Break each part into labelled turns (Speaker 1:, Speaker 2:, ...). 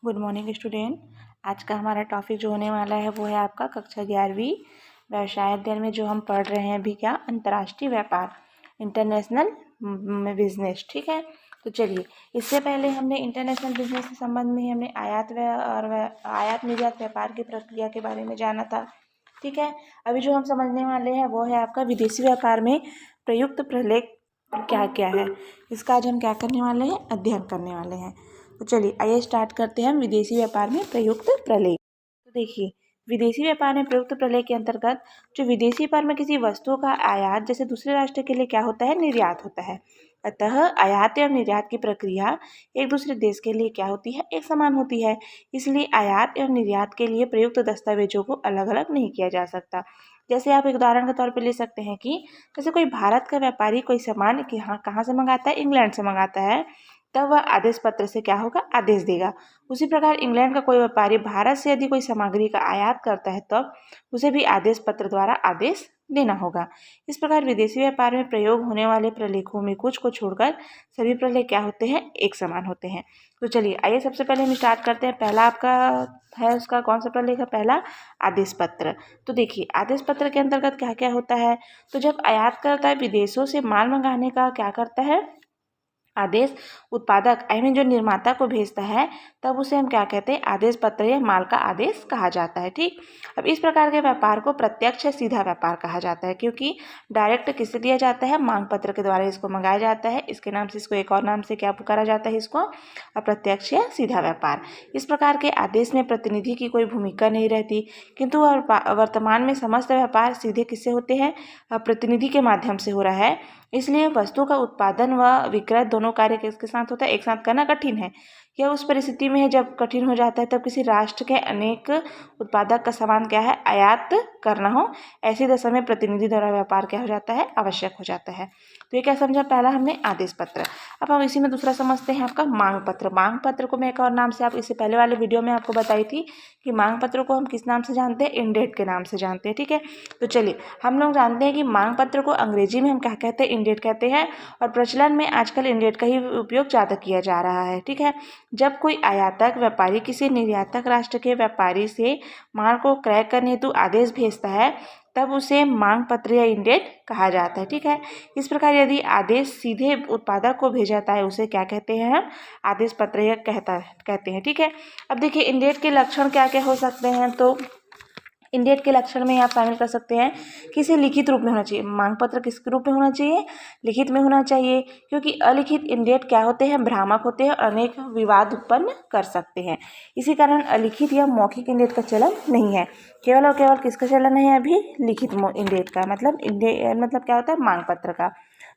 Speaker 1: Good morning student. आज का हमारा टॉपिक जो होने वाला है वो है आपका कक्षा 11वीं व्यवसाय अध्ययन में जो हम पढ़ रहे हैं अभी क्या अंतर्राष्ट्रीय व्यापार, इंटरनेशनल बिजनेस। ठीक है, तो चलिए इससे पहले हमने इंटरनेशनल बिजनेस के संबंध में हमने आयात निर्यात व्यापार की प्रक्रिया के बारे में जाना था। ठीक है, अभी जो हम समझने वाले हैं वो है आपका विदेशी व्यापार में प्रयुक्त प्रलेख क्या क्या है। इसका आज हम क्या करने वाले हैं, अध्ययन करने वाले हैं। तो चलिए आइए स्टार्ट करते हैं विदेशी व्यापार में प्रयुक्त प्रलेख। तो देखिए, विदेशी व्यापार में प्रयुक्त प्रलेख के अंतर्गत जो विदेशी व्यापार में किसी वस्तु का आयात जैसे दूसरे राष्ट्र के लिए क्या होता है, निर्यात होता है। अतः आयात और निर्यात की प्रक्रिया एक दूसरे देश के लिए क्या होती है, एक समान होती है। इसलिए आयात और निर्यात के लिए प्रयुक्त दस्तावेजों को अलग अलग नहीं किया जा सकता। जैसे आप एक उदाहरण के तौर पर ले सकते हैं कि जैसे कोई भारत का व्यापारी कोई सामान कहाँ से मंगाता है, इंग्लैंड से मंगाता है, तब वह आदेश पत्र से क्या होगा, आदेश देगा। उसी प्रकार इंग्लैंड का कोई व्यापारी भारत से यदि कोई सामग्री का आयात करता है तब उसे भी आदेश पत्र द्वारा आदेश देना होगा। इस प्रकार विदेशी व्यापार में प्रयोग होने वाले प्रलेखों में कुछ को छोड़कर सभी प्रलेख क्या होते हैं, एक समान होते हैं। तो चलिए आइए सबसे पहले हम स्टार्ट करते हैं। पहला आपका है उसका कौन सा प्रलेख है, पहला आदेश पत्र। तो देखिए आदेश पत्र के अंतर्गत क्या क्या होता है। तो जब आयात करता है विदेशों से माल मंगाने का क्या करता है, आदेश उत्पादक जो निर्माता को भेजता है तब उसे हम क्या कहते हैं, आदेश पत्र या माल का आदेश कहा जाता है। ठीक, अब इस प्रकार के व्यापार को प्रत्यक्ष या सीधा व्यापार कहा जाता है, क्योंकि डायरेक्ट किससे दिया जाता है, मांग पत्र के द्वारा इसको मंगाया जाता है। इसके नाम से इसको एक और नाम से क्या पुकारा जाता है, इसको अप्रत्यक्ष या सीधा व्यापार। इस प्रकार के आदेश में प्रतिनिधि की कोई भूमिका नहीं रहती, किंतु वर्तमान में समस्त व्यापार सीधे किससे होते हैं, प्रतिनिधि के माध्यम से हो रहा है। इसलिए वस्तु का उत्पादन व विक्रय दोनों कार्य किसके साथ होता है, एक साथ करना कठिन है। यह उस परिस्थिति में है जब कठिन हो जाता है, तब किसी राष्ट्र के अनेक उत्पादक का सामान क्या है, आयात करना हो। ऐसी दशा में प्रतिनिधि द्वारा व्यापार क्या हो जाता है, आवश्यक हो जाता है। तो ये क्या समझा, पहला हमने आदेश पत्र। अब हम इसी में दूसरा समझते हैं आपका मांग पत्र। मांग पत्र को मैं एक और नाम से आप इससे पहले वाले वीडियो में आपको बताई थी कि मांग पत्र को हम किस नाम से जानते हैं, इंडेट के नाम से जानते हैं। ठीक है, तो चलिए हम लोग जानते हैं कि मांग पत्र को अंग्रेजी में हम क्या कहते हैं, इंडेट कहते हैं, और प्रचलन में आजकल इंडेट का ही उपयोग ज़्यादा किया जा रहा है। ठीक है, जब कोई आयातक व्यापारी किसी निर्यातक राष्ट्र के व्यापारी से माल को क्रय करने हेतु आदेश भेजता है तब उसे मांग पत्र या इंडेट कहा जाता है। ठीक है, इस प्रकार यदि आदेश सीधे उत्पादक को भेजा जाता है उसे क्या कहते हैं, हम आदेश पत्र या कहते हैं। ठीक है, अब देखिए इंडेट के लक्षण क्या क्या हो सकते हैं। तो इंडेट के लक्षण में आप शामिल कर सकते हैं कि इसे लिखित रूप में होना चाहिए। मांग पत्र किस रूप में होना चाहिए, लिखित में होना चाहिए, क्योंकि अलिखित इंडेट क्या होते हैं, भ्रामक होते हैं और अनेक विवाद उत्पन्न कर सकते हैं। इसी कारण अलिखित या मौखिक इंडेट का चलन नहीं है। केवल और केवल किसका चलन है अभी, लिखित इंडेट का, मतलब मतलब क्या होता है, मांग पत्र का।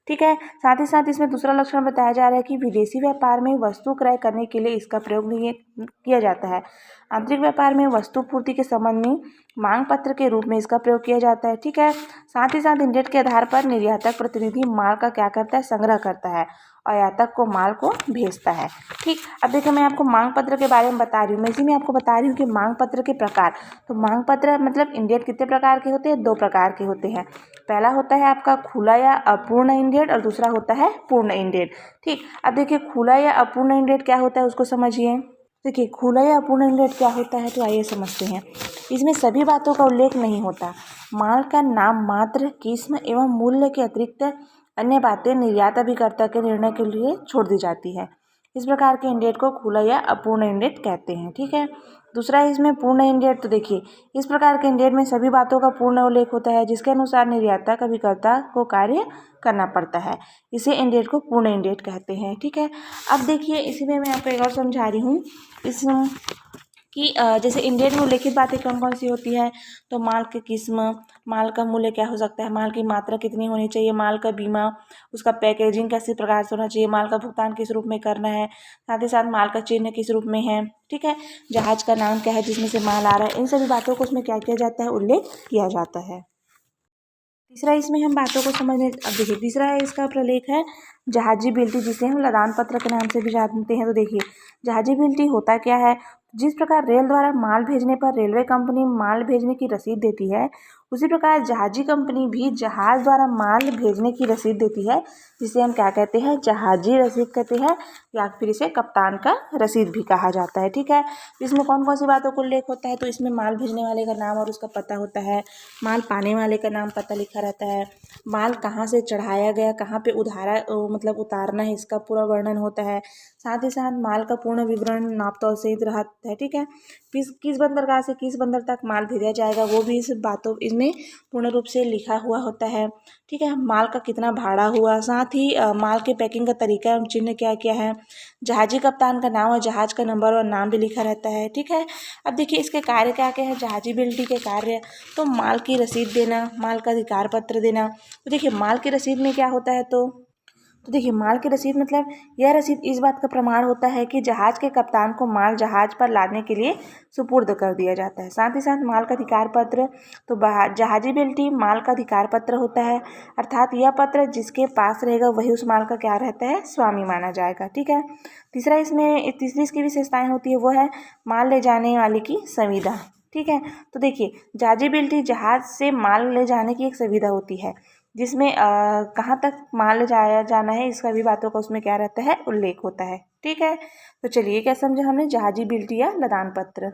Speaker 1: ठीक है, साथ ही साथ इसमें दूसरा लक्षण बताया जा रहा है कि विदेशी व्यापार में वस्तु क्रय करने के लिए इसका प्रयोग नहीं किया जाता है। आंतरिक व्यापार में वस्तु पूर्ति के संबंध में मांग पत्र के रूप में इसका प्रयोग किया जाता है। ठीक है, साथ ही साथ इंडेट के आधार पर निर्यातक प्रतिनिधि माल का क्या करता है, संग्रह करता है और आयातक को माल को भेजता है। ठीक, अब देखिए मैं आपको मांग पत्र के बारे में बता रही हूँ। मैं इसी में आपको बता रही हूँ कि मांग पत्र के प्रकार। तो मांग पत्र मतलब इंडेट कितने प्रकार के होते हैं, दो प्रकार के होते हैं। पहला होता है आपका खुला या अपूर्ण इंडेट और दूसरा होता है पूर्ण इंडेट। ठीक, अब देखिए खुला या अपूर्ण इंडेट क्या होता है उसको समझिए। देखिए खुला या अपूर्ण इंडेट क्या होता है, तो आइए समझते हैं। इसमें सभी बातों का उल्लेख नहीं होता। माल का नाम मात्र, किस्म एवं मूल्य के अतिरिक्त अन्य बातें निर्यात अभिकर्ता के निर्णय के लिए छोड़ दी जाती है। इस प्रकार के इंडेट को खुला या अपूर्ण इंडेट कहते हैं। ठीक है, दूसरा है इसमें पूर्ण इंडेट। तो देखिए इस प्रकार के इंडेट में सभी बातों का पूर्ण उल्लेख होता है जिसके अनुसार निर्यातक अभिकर्ता को कार्य करना पड़ता है। इसे इंडेट को पूर्ण इंडेट कहते हैं। ठीक है, अब देखिए इसी में मैं आपको एक और समझा रही हूँ इस कि जैसे इंडेट में उल्लेखित बातें कौन कौन सी होती है। तो माल की किस्म, माल का मूल्य क्या हो सकता है, माल की मात्रा कितनी होनी चाहिए, माल का बीमा, उसका पैकेजिंग कैसे प्रकार से होना चाहिए, माल का भुगतान किस रूप में करना है, साथ ही साथ माल का चिन्ह किस रूप में है। ठीक है, जहाज का नाम क्या है जिसमें से माल आ रहा है, इन सभी बातों को उसमें क्या किया जाता है, उल्लेख किया जाता है। तीसरा इसमें हम बातों को समझने, अब देखिए तीसरा है इसका प्रलेख है जहाजी बिल्टी, जिसे हम लदान पत्र के नाम से भी जानते हैं। तो देखिए जहाजी बिल्टी होता क्या है, जिस प्रकार रेल द्वारा माल भेजने पर रेलवे कंपनी माल भेजने की रसीद देती है, उसी प्रकार जहाजी कंपनी भी जहाज़ द्वारा माल भेजने की रसीद देती है, जिसे हम क्या कहते हैं, जहाजी रसीद कहते हैं, या फिर इसे कप्तान का रसीद भी कहा जाता है। ठीक है, इसमें कौन कौन सी बातों का उल्लेख होता है, तो इसमें माल भेजने वाले का नाम और उसका पता होता है, माल पाने वाले का नाम पता लिखा रहता है, माल कहाँ से चढ़ाया गया, कहाँ पे मतलब उतारना है, इसका पूरा वर्णन होता है, साथ ही साथ माल का पूर्ण विवरण नाप तौल सहित रहता है। ठीक है, किस बंदरगाह से किस बंदर तक माल भेजा जाएगा वो भी इस बातों इसमें पूर्ण रूप से लिखा हुआ होता है। ठीक है, माल का कितना भाड़ा हुआ, साथ ही माल के पैकिंग का तरीका एवं चिन्ह क्या क्या है, जहाजी कप्तान का नाम और जहाज का नंबर और नाम भी लिखा रहता है। ठीक है, अब देखिए इसके कार्य क्या क्या है, जहाजी बिल्टी के कार्य, तो माल की रसीद देना, माल का अधिकार पत्र देना। तो देखिए माल की रसीद में क्या होता है, तो देखिए माल की रसीद मतलब यह रसीद इस बात का प्रमाण होता है कि जहाज के कप्तान को माल जहाज पर लादने के लिए सुपुर्द कर दिया जाता है। साथ ही साथ माल का अधिकार पत्र, तो जहाजी बिल्टी माल का अधिकार पत्र होता है, अर्थात यह पत्र जिसके पास रहेगा वही उस माल का क्या रहता है, स्वामी माना जाएगा। ठीक है, तीसरी इसकी विशेषताएं होती है वो है माल ले जाने वाले की संविदा। ठीक है, तो देखिए जहाजी जहाज से माल ले जाने की एक सुविधा होती है, जिसमें कहाँ तक माल ले जाया जाना है इसका भी बातों का उसमें क्या रहता है, उल्लेख होता है। ठीक है, तो चलिए क्या समझा हमने जहाजी बिल्टी या लदान पत्र।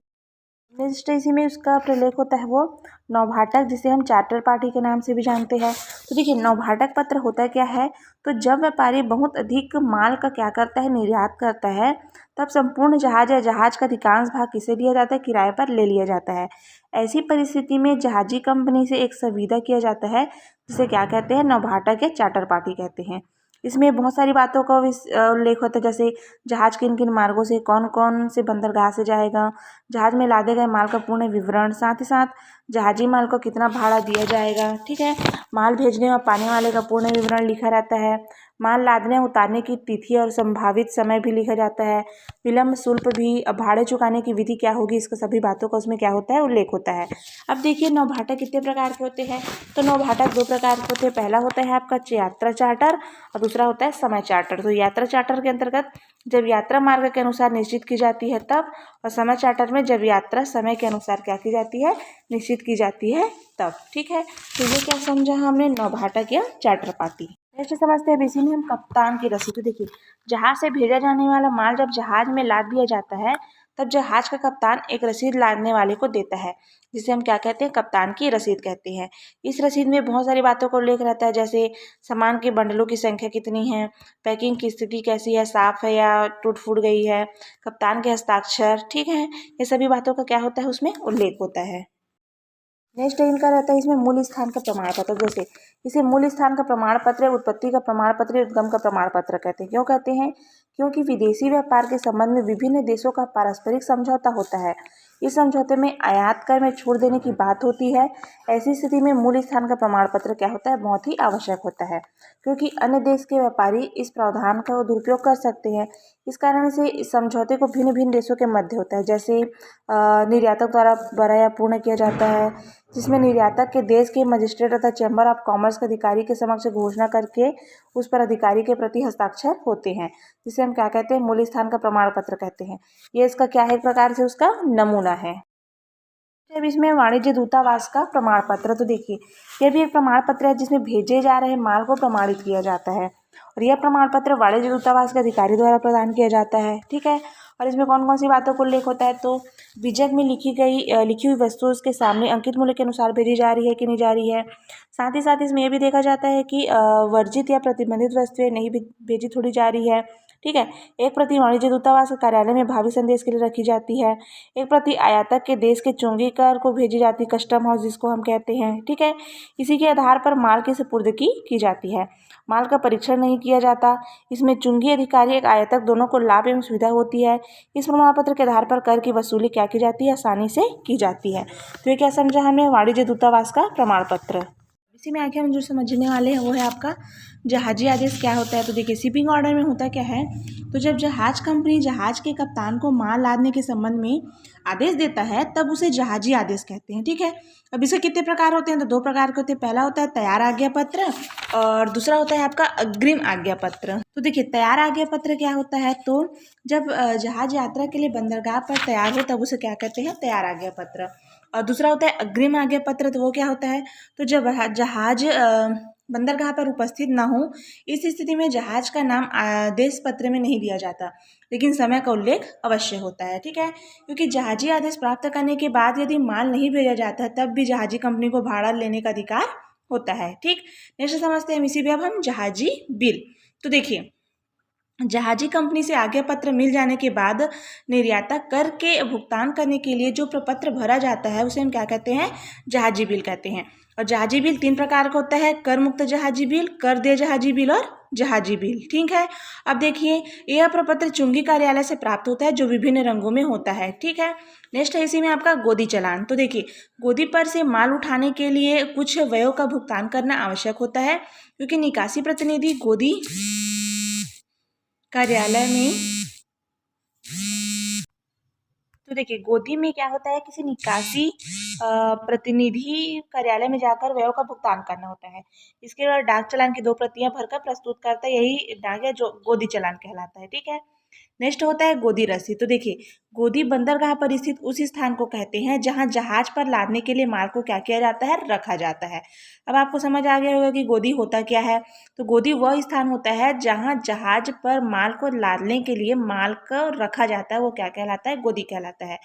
Speaker 1: नेक्स्ट इसी में उसका प्रलेख होता है वो नौभाटक, जिसे हम चार्टर पार्टी के नाम से भी जानते हैं। तो देखिए नौभाटक पत्र होता क्या है, तो जब व्यापारी बहुत अधिक माल का क्या करता है, निर्यात करता है, तब संपूर्ण जहाज या जहाज का अधिकांश भाग किसे दिया जाता है, किराए पर ले लिया जाता है। ऐसी परिस्थिति में जहाजी कंपनी से एक संविदा किया जाता है, जिसे क्या कहते हैं, नौभाटक या चार्टर पार्टी कहते हैं। इसमें बहुत सारी बातों का उल्लेख होता है, जैसे जहाज किन किन मार्गों से कौन कौन से बंदरगाह से जाएगा, जहाज में लादे गए माल का पूर्ण विवरण, साथ ही साथ जहाजी माल को कितना भाड़ा दिया जाएगा। ठीक है, माल भेजने और पाने वाले का पूर्ण विवरण लिखा रहता है, माल लादने उतारने की तिथि और संभावित समय भी लिखा जाता है, विलम्ब शुल्क भी, भाड़े चुकाने की विधि क्या होगी, इसका सभी बातों का उसमें क्या होता है, उल्लेख होता है। अब देखिए नौभाटक कितने प्रकार के होते हैं, तो नौभाटक दो प्रकार के होते हैं। पहला होता है आपका यात्रा चार्टर और दूसरा होता है समय चार्टर। तो यात्रा चार्टर के अंतर्गत जब यात्रा मार्ग के अनुसार निश्चित की जाती है तब, और समय चार्टर में जब यात्रा समय के अनुसार क्या की जाती है, निश्चित की जाती है तब। ठीक है, तो ये क्या समझा हमने, नौभाटक या चार्टर पार्टी। नेक्स्ट समझते हैं इसी में हम कप्तान की रसीद। तो देखिए जहाज से भेजा जाने वाला माल जब जहाज में लाद दिया जाता है, तब जहाज का कप्तान एक रसीद लादने वाले को देता है, जिसे हम क्या कहते हैं, कप्तान की रसीद कहते हैं। इस रसीद में बहुत सारी बातों को उल्लेख रहता है, जैसे सामान के बंडलों की संख्या कितनी है, पैकिंग की स्थिति कैसी है, साफ है या टूट फूट गई है, कप्तान के हस्ताक्षर। ठीक है, ये सभी बातों का क्या होता है, उसमें उल्लेख होता है। नेक्स्ट इनका रहता है इसमें मूल स्थान का प्रमाण पत्र। जैसे इसे मूल स्थान का प्रमाण पत्र, उत्पत्ति का प्रमाण पत्र, उद्गम का प्रमाण पत्र कहते हैं। क्यों कहते हैं, क्योंकि विदेशी व्यापार के संबंध में विभिन्न देशों का पारस्परिक समझौता होता है। इस समझौते में आयात कर में छूट देने की बात होती है। ऐसी स्थिति में मूल स्थान का प्रमाण पत्र क्या होता है, बहुत ही आवश्यक होता है, क्योंकि अन्य देश के व्यापारी इस प्रावधान का दुरुपयोग कर सकते हैं। इस कारण से इस समझौते को भिन्न भिन्न देशों के मध्य होता है, जैसे निर्यातक द्वारा या पूर्ण किया जाता है, जिसमें निर्यातक के देश के मजिस्ट्रेट तथा चैम्बर ऑफ कॉमर्स के अधिकारी के समक्ष घोषणा करके उस पर अधिकारी के प्रति हस्ताक्षर होते हैं, जिसे हम क्या कहते हैं, मूल स्थान का प्रमाण पत्र कहते हैं। ये इसका क्या है, एक प्रकार से उसका नमूना है। अब इसमें वाणिज्य दूतावास का प्रमाण पत्र। तो देखिए यह भी एक प्रमाण पत्र है, जिसमें भेजे जा रहे माल को प्रमाणित किया जाता है, और यह प्रमाण पत्र वाणिज्य दूतावास के अधिकारी द्वारा प्रदान किया जाता है। ठीक है, और इसमें कौन कौन सी बातों को उल्लेख होता है, तो बीजक में लिखी हुई वस्तु उसके सामने अंकित मूल्य के अनुसार भेजी जा रही है कि नहीं जा रही है। साथ ही साथ इसमें यह भी देखा जाता है कि वर्जित या प्रतिबंधित वस्तुएं नहीं भेजी थोड़ी जा रही है। ठीक है, एक प्रति वाणिज्य दूतावास के कार्यालय में भावी संदेश के लिए रखी जाती है, एक प्रति आयातक के देश के चुंगी कर को भेजी जाती है, कस्टम हाउस जिसको हम कहते हैं। ठीक है, इसी के आधार पर माल की सुपुर्दगी की जाती है, माल का परीक्षण नहीं किया जाता। इसमें चुंगी अधिकारी एक आयातक दोनों को लाभ एवं सुविधा होती है। इस प्रमाण पत्र के आधार पर कर की वसूली क्या की जाती है, आसानी से की जाती है। तो ये क्या समझा हमने, वाणिज्य दूतावास का प्रमाण पत्र। इसी में आगे हम जो समझने वाले हैं वो है आपका जहाजी आदेश क्या होता है। तो देखिए शिपिंग ऑर्डर में होता क्या है, तो जब जहाज कंपनी जहाज के कप्तान को माल लादने के संबंध में आदेश देता है तब उसे जहाजी आदेश कहते हैं। ठीक है, अब इसके कितने प्रकार होते हैं, तो दो प्रकार के होते हैं। पहला होता है तैयार आज्ञा पत्र और दूसरा होता है आपका अग्रिम आज्ञा पत्र। तो देखिए तैयार आज्ञा पत्र क्या होता है, तो जब जहाज यात्रा के लिए बंदरगाह पर तैयार हो तब उसे क्या कहते हैं, तैयार आज्ञा पत्र। और दूसरा होता है अग्रिम आज्ञा पत्र। तो वो क्या होता है, तो जब जहाज बंदरगाह पर उपस्थित ना हो, इस स्थिति में जहाज का नाम आदेश पत्र में नहीं दिया जाता, लेकिन समय का उल्लेख अवश्य होता है। ठीक है, क्योंकि जहाजी आदेश प्राप्त करने के बाद यदि माल नहीं भेजा जाता तब भी जहाजी कंपनी को भाड़ा लेने का अधिकार होता है। ठीक, नेक्स्ट समझते हैं इसी भी अब हम जहाजी बिल। तो देखिए, जहाजी कंपनी से आज्ञा पत्र मिल जाने के बाद निर्याता कर के भुगतान करने के लिए जो प्रपत्र भरा जाता है उसे हम क्या कहते हैं, जहाजी बिल कहते हैं। और जहाजी बिल 3 प्रकार का होता है, कर मुक्त जहाजी बिल, कर देय जहाजी बिल और जहाजी बिल। ठीक है, अब देखिए, यह प्रपत्र चुंगी कार्यालय से प्राप्त होता है जो विभिन्न रंगों में होता है। ठीक है, नेक्स्ट है इसी में आपका गोदी चालान। तो देखिए, गोदी पर से माल उठाने के लिए कुछ व्ययों का भुगतान करना आवश्यक होता है, क्योंकि निकासी प्रतिनिधि गोदी कार्यालय में, तो देखिए गोदी में क्या होता है, किसी निकासी प्रतिनिधि कार्यालय में जाकर व्ययों का भुगतान करना होता है। इसके बाद डाक चालान की 2 प्रतियां भरकर प्रस्तुत करता है, यही डाक है जो गोदी चालान कहलाता है। ठीक है, नेक्स्ट होता है गोदी रसीद। तो देखिए, गोदी बंदरगाह पर स्थित उस स्थान को कहते हैं जहां जहाज पर लादने के लिए माल को क्या किया जाता है, रखा जाता है। अब आपको समझ आ गया होगा कि गोदी होता क्या है। तो गोदी वह स्थान होता है जहां जहाज पर माल को लादने के लिए माल को रखा जाता है, वो क्या कहलाता है, गोदी कहलाता है।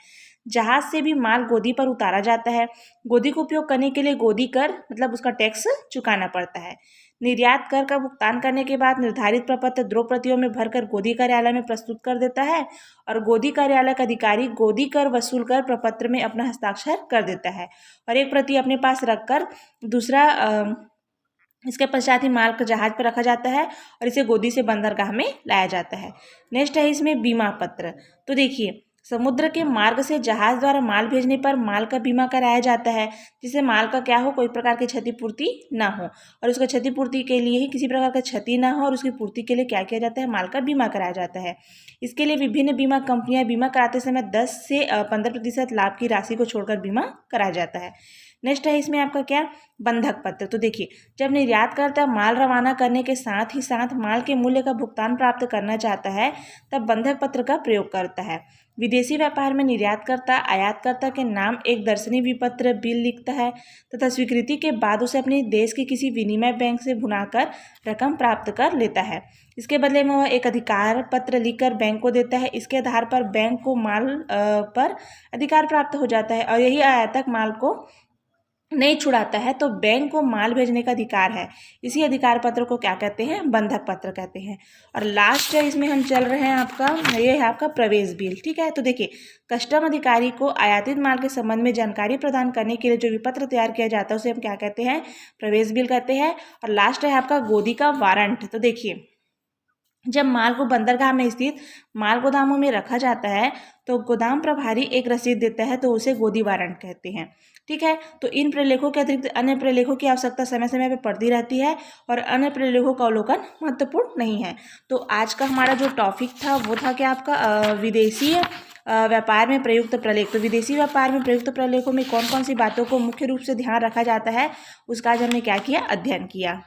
Speaker 1: जहाज से भी माल गोदी पर उतारा जाता है। गोदी को उपयोग करने के लिए गोदी कर मतलब उसका टैक्स चुकाना पड़ता है। निर्यात कर का भुगतान करने के बाद निर्धारित प्रपत्र 2 प्रतियों में भरकर गोदी कार्यालय में प्रस्तुत कर देता है, और गोदी कार्यालय का अधिकारी गोदी कर वसूल कर प्रपत्र में अपना हस्ताक्षर कर देता है, और एक प्रति अपने पास रखकर दूसरा इसके पश्चात ही माल को जहाज पर रखा जाता है और इसे गोदी से बंदरगाह में लाया जाता है। नेक्स्ट है इसमें बीमा पत्र। तो देखिए, समुद्र के मार्ग से जहाज द्वारा माल भेजने पर माल का बीमा कराया जाता है, जिससे माल का क्या हो, कोई प्रकार की क्षतिपूर्ति ना हो, और उसका क्षतिपूर्ति के लिए ही किसी प्रकार का क्षति ना हो और उसकी पूर्ति के लिए क्या किया जाता है, माल का बीमा कराया जाता है। इसके लिए विभिन्न बीमा कंपनियां बीमा कराते समय 10 से 15% लाभ की राशि को छोड़कर बीमा कराया जाता है। नेक्स्ट है इसमें आपका क्या, बंधक पत्र। तो देखिए, जब निर्यातकर्ता माल रवाना करने के साथ ही साथ माल के मूल्य का भुगतान प्राप्त करना चाहता है तब बंधक पत्र का प्रयोग करता है। विदेशी व्यापार में निर्यातकर्ता आयातकर्ता के नाम एक दर्शनी विपत्र बिल लिखता है तथा स्वीकृति के बाद उसे अपने देश के किसी विनिमय बैंक से भुनाकर रकम प्राप्त कर लेता है। इसके बदले में वह एक अधिकार पत्र लिखकर बैंक को देता है। इसके आधार पर बैंक को माल पर अधिकार प्राप्त हो जाता है, और यही आयातक माल को नहीं छुड़ाता है तो बैंक को माल भेजने का अधिकार है। इसी अधिकार पत्र को क्या कहते हैं, बंधक पत्र कहते हैं। और लास्ट है इसमें हम चल रहे हैं आपका, ये है आपका प्रवेश बिल। ठीक है, तो देखिए, कस्टम अधिकारी को आयातित माल के संबंध में जानकारी प्रदान करने के लिए जो विपत्र तैयार किया जाता है उसे हम क्या कहते हैं, प्रवेश बिल कहते हैं। और लास्ट है आपका गोदी का वारंट। तो देखिए, जब माल को बंदरगाह में स्थित माल गोदामों में रखा जाता है तो गोदाम प्रभारी एक रसीद देता है, तो उसे गोदी वारंट कहते हैं। ठीक है, तो इन प्रलेखों के अतिरिक्त अन्य प्रलेखों की आवश्यकता समय समय पर पड़ती रहती है, और अन्य प्रलेखों का अवलोकन महत्वपूर्ण नहीं है। तो आज का हमारा जो टॉपिक था वो था कि आपका विदेशी व्यापार में प्रयुक्त प्रलेख। तो विदेशी व्यापार में प्रयुक्त प्रलेखों में कौन कौन सी बातों को मुख्य रूप से ध्यान रखा जाता है, उसका आज हमने क्या किया, अध्ययन किया।